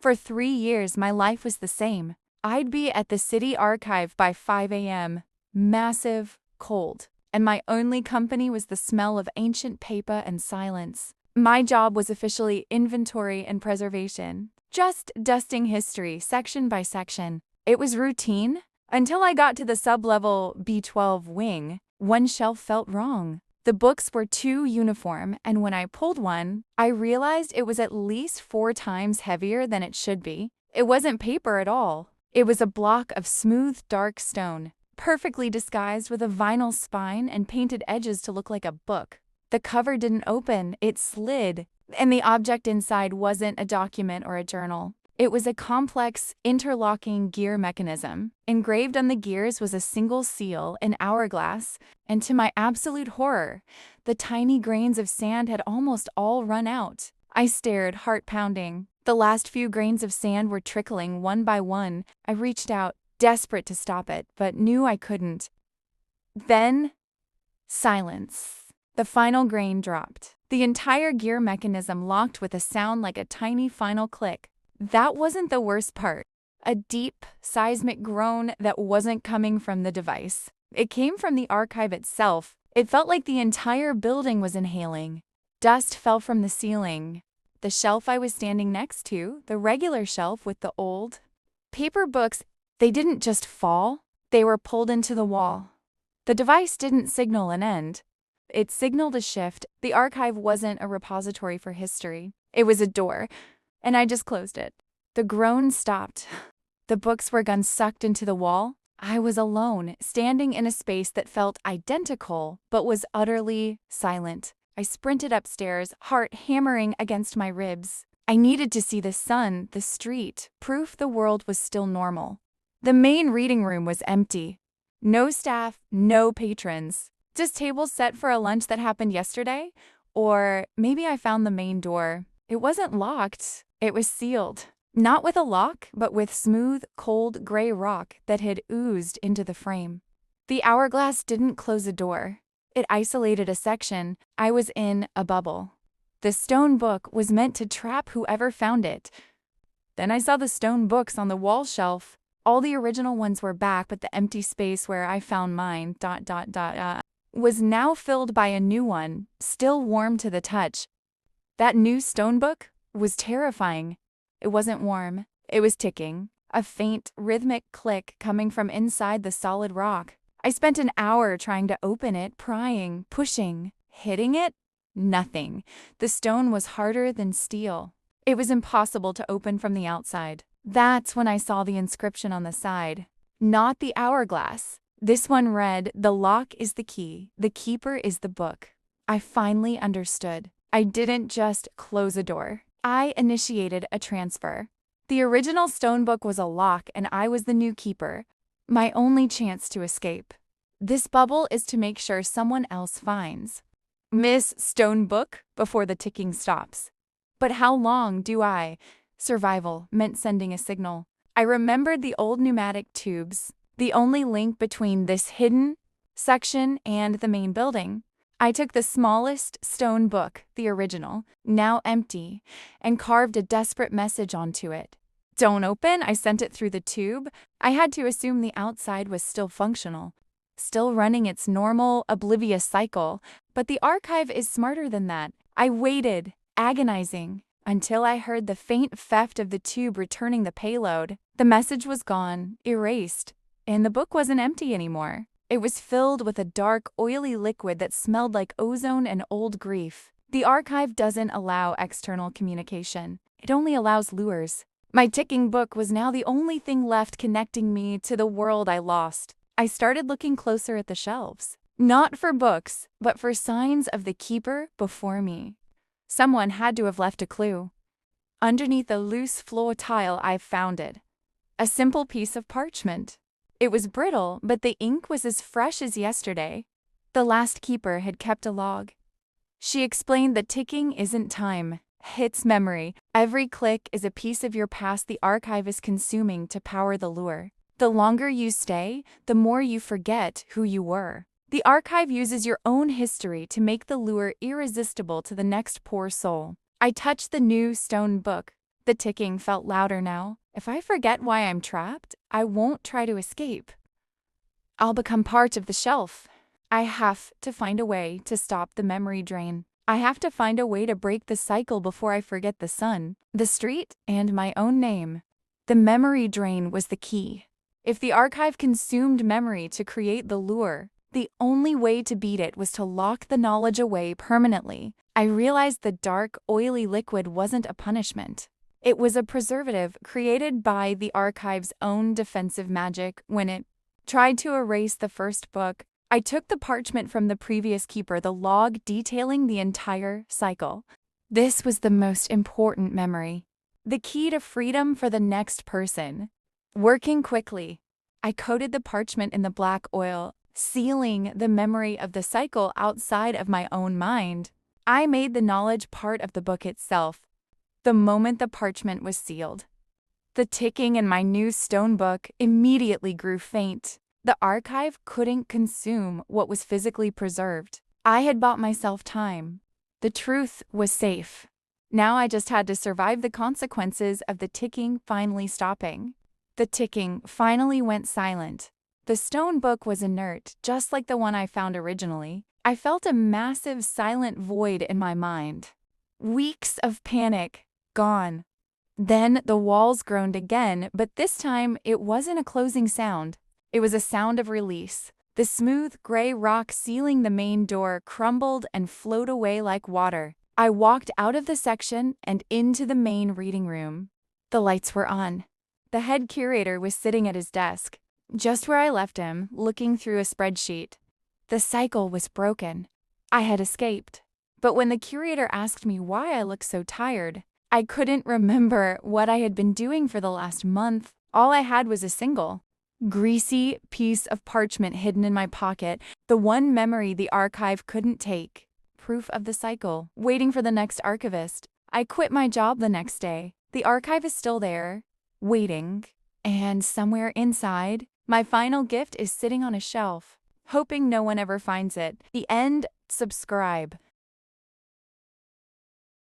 For 3 years, my life was the same. I'd be at the city archive by 5 a.m., massive, cold, and my only company was the smell of ancient paper and silence. My job was officially inventory and preservation, just dusting history section by section. It was routine until I got to the sub-level B12 wing. One shelf felt wrong. The books were too uniform, and when I pulled one, I realized it was at least 4 times heavier than it should be. It wasn't paper at all. It was a block of smooth, dark stone, perfectly disguised with a vinyl spine and painted edges to look like a book. The cover didn't open, it slid, and the object inside wasn't a document or a journal. It was a complex, interlocking gear mechanism. Engraved on the gears was a single seal, an hourglass, and to my absolute horror, the tiny grains of sand had almost all run out. I stared, heart pounding. The last few grains of sand were trickling one by one. I reached out, desperate to stop it, but knew I couldn't. Then, silence. The final grain dropped. The entire gear mechanism locked with a sound like a tiny final click. That wasn't the worst part. A deep, seismic groan that wasn't coming from the device. It came from the archive itself. It felt like the entire building was inhaling. Dust fell from the ceiling. The shelf I was standing next to, the regular shelf with the old paper books, they didn't just fall, they were pulled into the wall. The device didn't signal an end. It signaled a shift. The archive wasn't a repository for history. It was a door, and I just closed it. The groan stopped. The books were sucked into the wall. I was alone, standing in a space that felt identical, but was utterly silent. I sprinted upstairs, heart hammering against my ribs. I needed to see the sun, the street, proof the world was still normal. The main reading room was empty. No staff, no patrons. Just tables set for a lunch that happened yesterday? Or maybe I found the main door. It wasn't locked. It was sealed. Not with a lock, but with smooth, cold gray rock that had oozed into the frame. The hourglass didn't close a door. It isolated a section. I was in a bubble. The stone book was meant to trap whoever found it. Then I saw the stone books on the wall shelf. All the original ones were back, but the empty space where I found mine, was now filled by a new one, still warm to the touch. That new stone book was terrifying. It wasn't warm. It was ticking, a faint, rhythmic click coming from inside the solid rock. I spent an hour trying to open it, prying, pushing, hitting it. Nothing. The stone was harder than steel. It was impossible to open from the outside. That's when I saw the inscription on the side. Not the hourglass. This one read, "The lock is the key. The keeper is the book." I finally understood. I didn't just close a door. I initiated a transfer. The original stone book was a lock, and I was the new keeper. My only chance to escape. This bubble is to make sure someone else finds Miss Stone Book before the ticking stops. But how long do I? Survival meant sending a signal. I remembered the old pneumatic tubes, the only link between this hidden section and the main building. I took the smallest stone book, the original, now empty, and carved a desperate message onto it. "Don't open." I sent it through the tube. I had to assume the outside was still functional, still running its normal, oblivious cycle. But the archive is smarter than that. I waited, agonizing, until I heard the faint theft of the tube returning the payload. The message was gone, erased, and the book wasn't empty anymore. It was filled with a dark, oily liquid that smelled like ozone and old grief. The archive doesn't allow external communication. It only allows lures. My ticking book was now the only thing left connecting me to the world I lost. I started looking closer at the shelves. Not for books, but for signs of the keeper before me. Someone had to have left a clue. Underneath a loose floor tile, I found it. A simple piece of parchment. It was brittle, but the ink was as fresh as yesterday. The last keeper had kept a log. She explained that ticking isn't time, it's memory. Every click is a piece of your past the archive is consuming to power the lure. The longer you stay, the more you forget who you were. The archive uses your own history to make the lure irresistible to the next poor soul. I touched the new stone book. The ticking felt louder now. If I forget why I'm trapped, I won't try to escape. I'll become part of the shelf. I have to find a way to stop the memory drain. I have to find a way to break the cycle before I forget the sun, the street, and my own name. The memory drain was the key. If the archive consumed memory to create the lure, the only way to beat it was to lock the knowledge away permanently. I realized the dark, oily liquid wasn't a punishment. It was a preservative created by the archive's own defensive magic. When it tried to erase the first book, I took the parchment from the previous keeper, the log detailing the entire cycle. This was the most important memory, the key to freedom for the next person. Working quickly, I coated the parchment in the black oil, sealing the memory of the cycle outside of my own mind. I made the knowledge part of the book itself. The moment the parchment was sealed, the ticking in my new stone book immediately grew faint. The archive couldn't consume what was physically preserved. I had bought myself time. The truth was safe. Now I just had to survive the consequences of the ticking finally stopping. The ticking finally went silent. The stone book was inert, just like the one I found originally. I felt a massive silent void in my mind. Weeks of panic, gone. Then the walls groaned again, but this time it wasn't a closing sound. It was a sound of release. The smooth gray rock sealing the main door crumbled and flowed away like water. I walked out of the section and into the main reading room. The lights were on. The head curator was sitting at his desk, just where I left him, looking through a spreadsheet. The cycle was broken. I had escaped. But when the curator asked me why I looked so tired, I couldn't remember what I had been doing for the last month. All I had was a single, greasy piece of parchment hidden in my pocket, the one memory the archive couldn't take. Proof of the cycle, waiting for the next archivist. I quit my job the next day. The archive is still there, waiting. And somewhere inside, my final gift is sitting on a shelf, hoping no one ever finds it. The end. Subscribe.